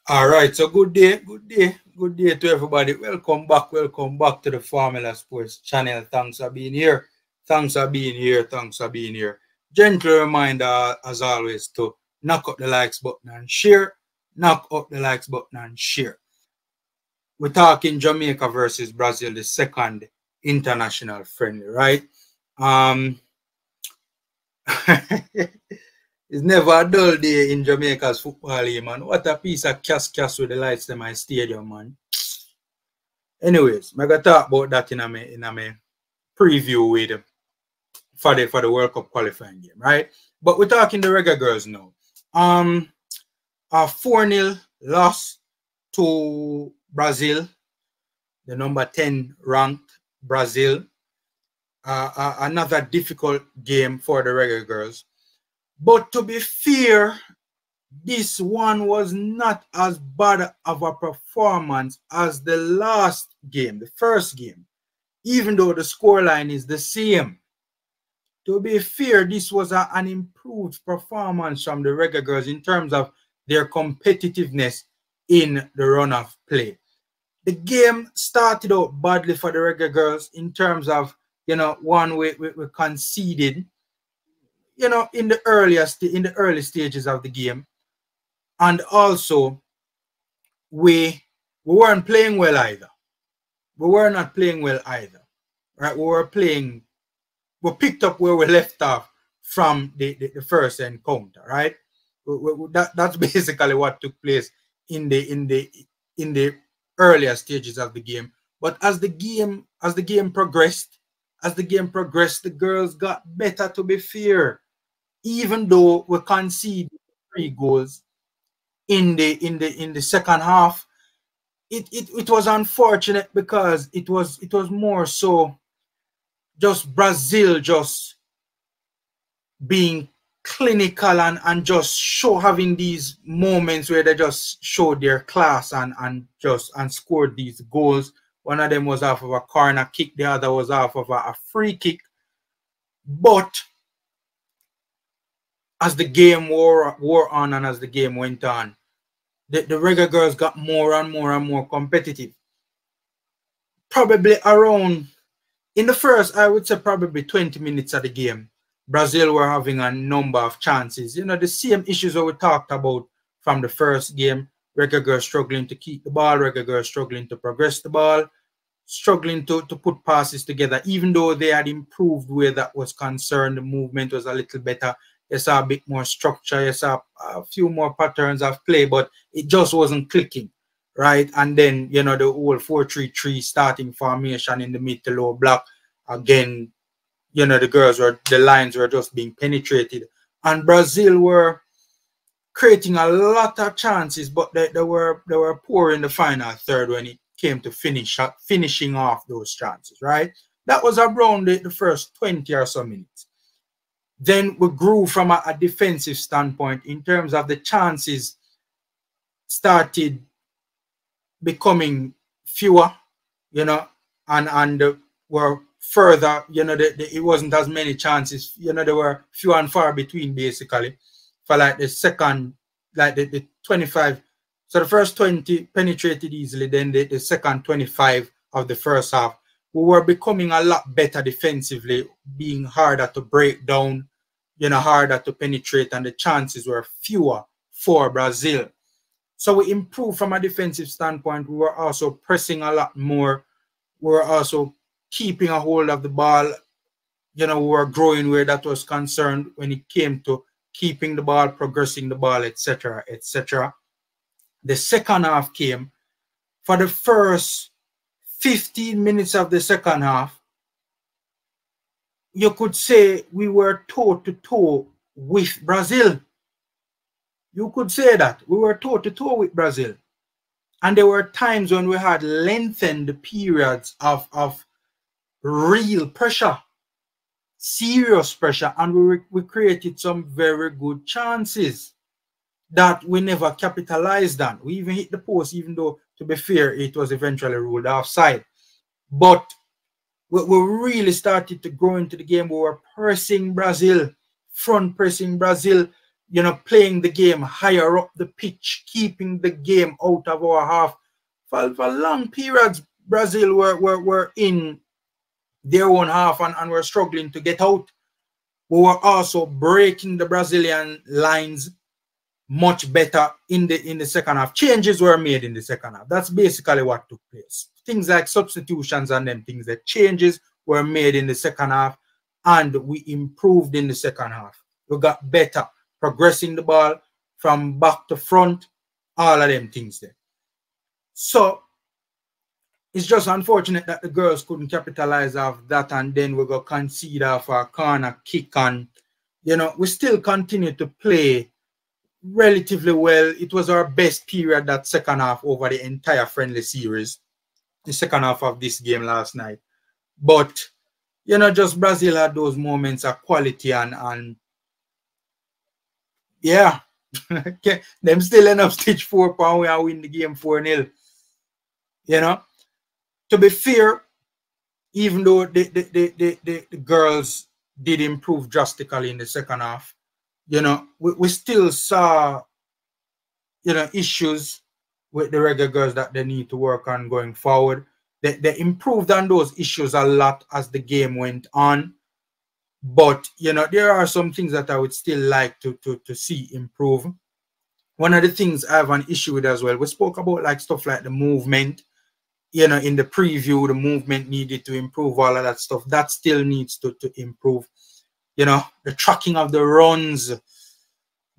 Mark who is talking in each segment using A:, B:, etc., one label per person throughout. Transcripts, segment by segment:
A: All right, so good day to everybody. Welcome back to the Formula Sports channel. Thanks for being here. Thanks for being here. Thanks for being here. Gentle reminder, as always, to knock up the likes button and share. Knock up the likes button and share. We're talking Jamaica versus Brazil, the second international friendly, right? It's never a dull day in Jamaica's football game, man. What a piece of cast with the lights in my stadium, man. Anyways, I'm gonna talk about that in a preview with for the World Cup qualifying game, right? But we're talking the Reggae Girlz now. A 4-0 loss to Brazil, the number 10 ranked Brazil. Another difficult game for the Reggae Girlz. But to be fair, this one was not as bad of a performance as the last game, the first game, even though the scoreline is the same. To be fair, this was an improved performance from the Reggae Girlz in terms of their competitiveness in the run-off play. The game started out badly for the Reggae Girlz in terms of, one we conceded, in the early stages of the game. And also, we weren't playing well either. We were not playing well either, right? We picked up where we left off from the first encounter, right? That's basically what took place in the earlier stages of the game. But as the game progressed, the girls got better, to be fair. Even though we conceded 3 goals in the second half, it was unfortunate because it was more so just Brazil just being clinical and just having these moments where they just showed their class and scored these goals. One of them was off of a corner kick, the other was off of a free kick. But as the game wore on and as the game went on, the Reggae Girlz got more and more competitive. Probably around, in the first, I would say probably 20 minutes of the game, Brazil were having a number of chances. The same issues that we talked about from the first game. Reggae Girlz struggling to keep the ball, Reggae Girlz struggling to progress the ball, struggling to put passes together, even though they had improved where that was concerned. The movement was a little better. You saw a bit more structure, you saw a few more patterns of play, but it just wasn't clicking, right? And then, the whole 4-3-3 starting formation in the mid to low block, again, the lines were just being penetrated. And Brazil were creating a lot of chances, but they were poor in the final third when it came to finishing off those chances, right? That was around the first 20 or so minutes. Then we grew from a defensive standpoint in terms of the chances started becoming fewer, and were further, it wasn't as many chances, there were few and far between basically for like the second, like the 25. So the first 20 penetrated easily, then the second 25 of the first half, we were becoming a lot better defensively, being harder to break down, harder to penetrate, and the chances were fewer for Brazil. So we improved from a defensive standpoint. We were also pressing a lot more. We were also keeping a hold of the ball. We were growing where that was concerned when it came to keeping the ball, progressing the ball, etc., etc. The second half came. For the first 15 minutes of the second half, you could say we were toe-to-toe with Brazil. You could say that. We were toe-to-toe with Brazil. And there were times when we had lengthened periods of real pressure, serious pressure, and we created some very good chances that we never capitalized on. We even hit the post, even though, to be fair, it was eventually ruled offside. But we really started to grow into the game. We were pressing Brazil, front pressing Brazil, you know, playing the game higher up the pitch, keeping the game out of our half. For long periods, Brazil were in their own half and were struggling to get out. We were also breaking the Brazilian lines much better in the second half. Changes were made in the second half. That's basically what took place. Things like substitutions and them things, that changes were made in the second half, and we improved in the second half. We got better, progressing the ball from back to front, all of them things there. So it's just unfortunate that the girls couldn't capitalize off that, and then we got concede off a corner kick, and you know, we still continue to play relatively well. It was our best period, that second half, over the entire friendly series, the second half of this game last night. But you know, just Brazil had those moments of quality, and yeah, them still end up stitch 4 pound and win the game 4-0. You know, to be fair, even though the girls did improve drastically in the second half, you know, we still saw, you know, issues with the Reggae Girlz that they need to work on going forward. They improved on those issues a lot as the game went on. But, you know, there are some things that I would still like to see improve. One of the things I have an issue with as well, we spoke about like stuff like the movement. You know, in the preview, the movement needed to improve, all of that stuff. That still needs to improve. You know, the tracking of the runs,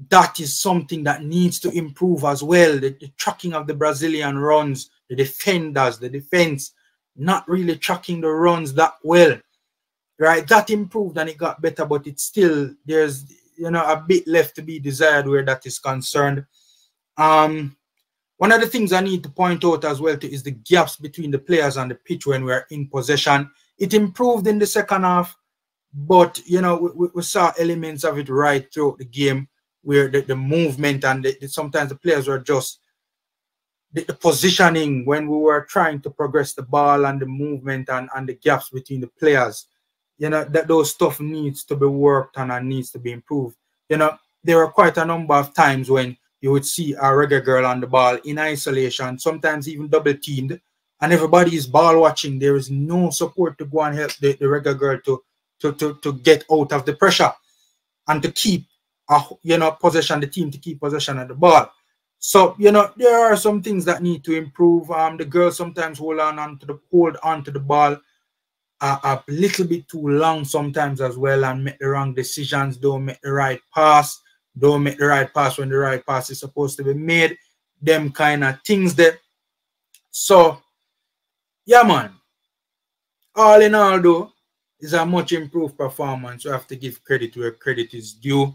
A: that is something that needs to improve as well. The tracking of the Brazilian runs, the defenders, the defense, not really tracking the runs that well. Right, that improved and it got better, but it's still, there's, you know, a bit left to be desired where that is concerned. One of the things I need to point out as well is the gaps between the players and the pitch when we're in possession. It improved in the second half, but you know, we saw elements of it right throughout the game where the movement and sometimes the players were just the positioning when we were trying to progress the ball, and the movement and the gaps between the players. You know, that those stuff needs to be worked on and needs to be improved. You know, there were quite a number of times when you would see a Reggae girl on the ball in isolation, sometimes even double teamed, and everybody is ball watching. There is no support to go and help the Reggae girl to get out of the pressure and to keep you know, possession, the team to keep possession of the ball. So, you know, there are some things that need to improve. The girls sometimes hold on to the ball a little bit too long sometimes as well, and make the wrong decisions, don't make the right pass, don't make the right pass when the right pass is supposed to be made, them kind of things there. So, yeah, man. All in all, though, it's a much improved performance. We have to give credit where credit is due.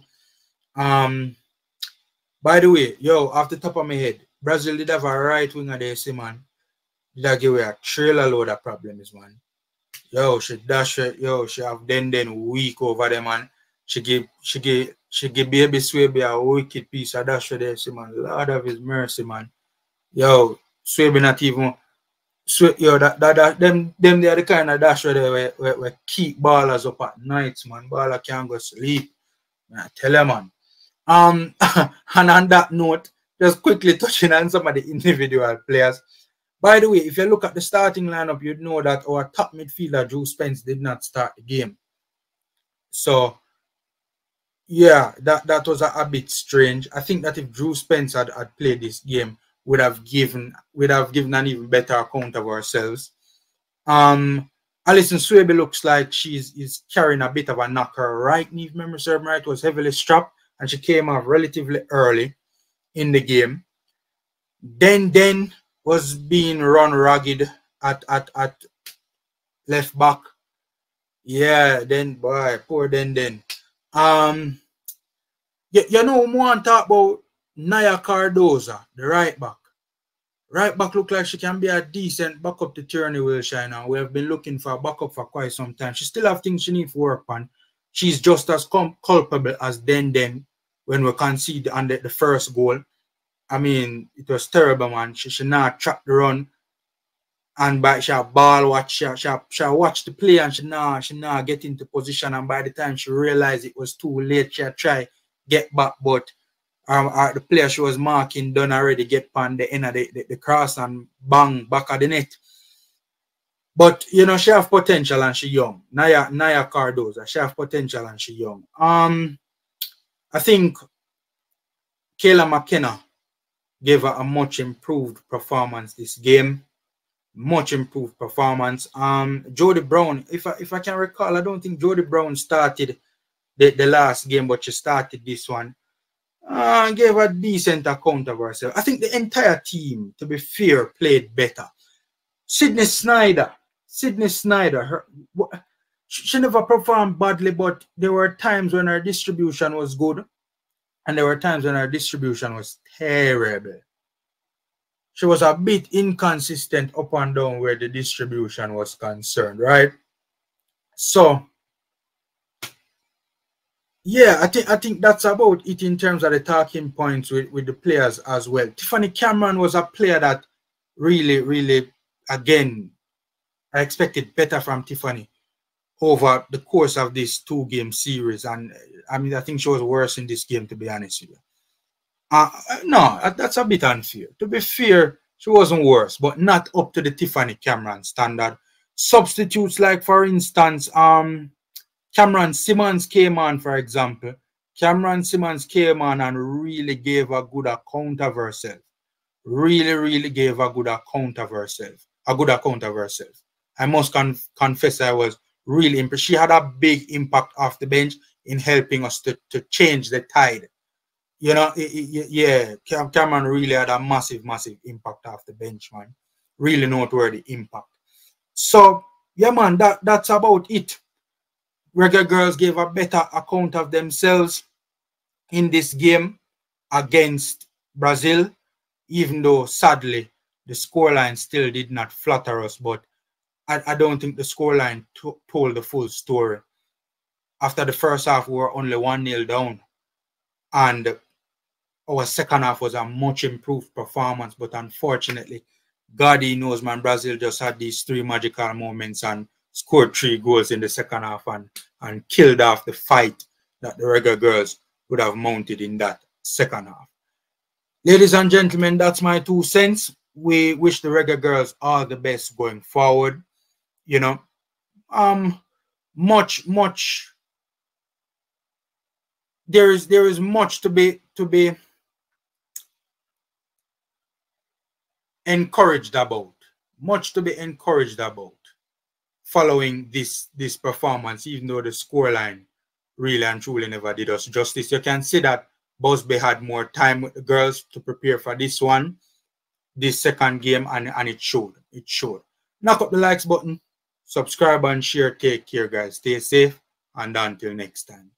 A: By the way, yo, off the top of my head, Brazil did have a right winger there, see, man. Did I give away a trailer load of problems, man. Yo, she dash it, yo, she have then weak over them, man. She give baby Swebe a wicked piece of dash there, see, man. Lord of his mercy, man. Yo, Swebe not even yo, them they are the kind of dash there where keep ballers up at nights, man. Baller can't go sleep. I tell you, man. And on that note, just quickly touching on some of the individual players. By the way, if you look at the starting lineup, you'd know that our top midfielder, Drew Spence, did not start the game. So, yeah, that was a bit strange. I think that if Drew Spence had played this game, we'd have given an even better account of ourselves. Alison Swebe looks like is carrying a bit of a knocker right knee, if memory serves me right, was heavily strapped, and she came off relatively early in the game. Den was being run ragged at left back. Yeah, then boy, poor Den. You know, we want to talk about Naya Cardoza, the right back. Right back look like she can be a decent backup to Tierney Wilshire now. We have been looking for a backup for quite some time. She still have things she needs to work on. She's just as culpable as Den when we conceded on the first goal. I mean, it was terrible, man. She should not track the run, and by she ball watch, she watch the play, and she not get into position. And by the time she realized it was too late, she tried get back, but The player she was marking done already get pan the end of the cross and bang back of the net. But you know, she have potential and she young. Naya Cardoza, she have potential and she young. I think Kayla McKenna gave her a much improved performance this game. Much improved performance. Jody Brown, if I can recall, I don't think Jody Brown started the last game, but she started this one. Gave a decent account of herself. I think the entire team, to be fair, played better. Sydney Snyder, she never performed badly, but there were times when her distribution was good, and there were times when her distribution was terrible. She was a bit inconsistent up and down where the distribution was concerned, right? So, yeah, I think that's about it in terms of the talking points with the players as well. Tiffany Cameron was a player that really, again, I expected better from Tiffany over the course of this 2-game series. And I mean, I think she was worse in this game, to be honest with you. No, that's a bit unfair. To be fair, she wasn't worse, but not up to the Tiffany Cameron standard. Substitutes like, for instance, Cameron Simmons came on, for example. Cameron Simmons came on and really gave a good account of herself. Really gave a good account of herself. I must confess I was really impressed. She had a big impact off the bench in helping us to change the tide. You know, yeah, Cameron really had a massive impact off the bench, man. Really noteworthy impact. So, yeah, man, that's about it. Reggae Girlz gave a better account of themselves in this game against Brazil, even though, sadly, the scoreline still did not flatter us. But I don't think the scoreline told the full story. After the first half, we were only 1-0 down. And our second half was a much improved performance. But unfortunately, God he knows, man, Brazil just had these 3 magical moments and scored 3 goals in the second half and killed off the fight that the Reggae Girlz would have mounted in that second half. Ladies and gentlemen, that's my 2 cents. We wish the Reggae Girlz all the best going forward. You know, there is much to be encouraged about. Much to be encouraged about following this performance, even though the scoreline really and truly never did us justice. You can see that Busby had more time with the girls to prepare for this one, this second game, and it showed. It showed. Knock up the likes button, subscribe and share. Take care, guys. Stay safe, and until next time.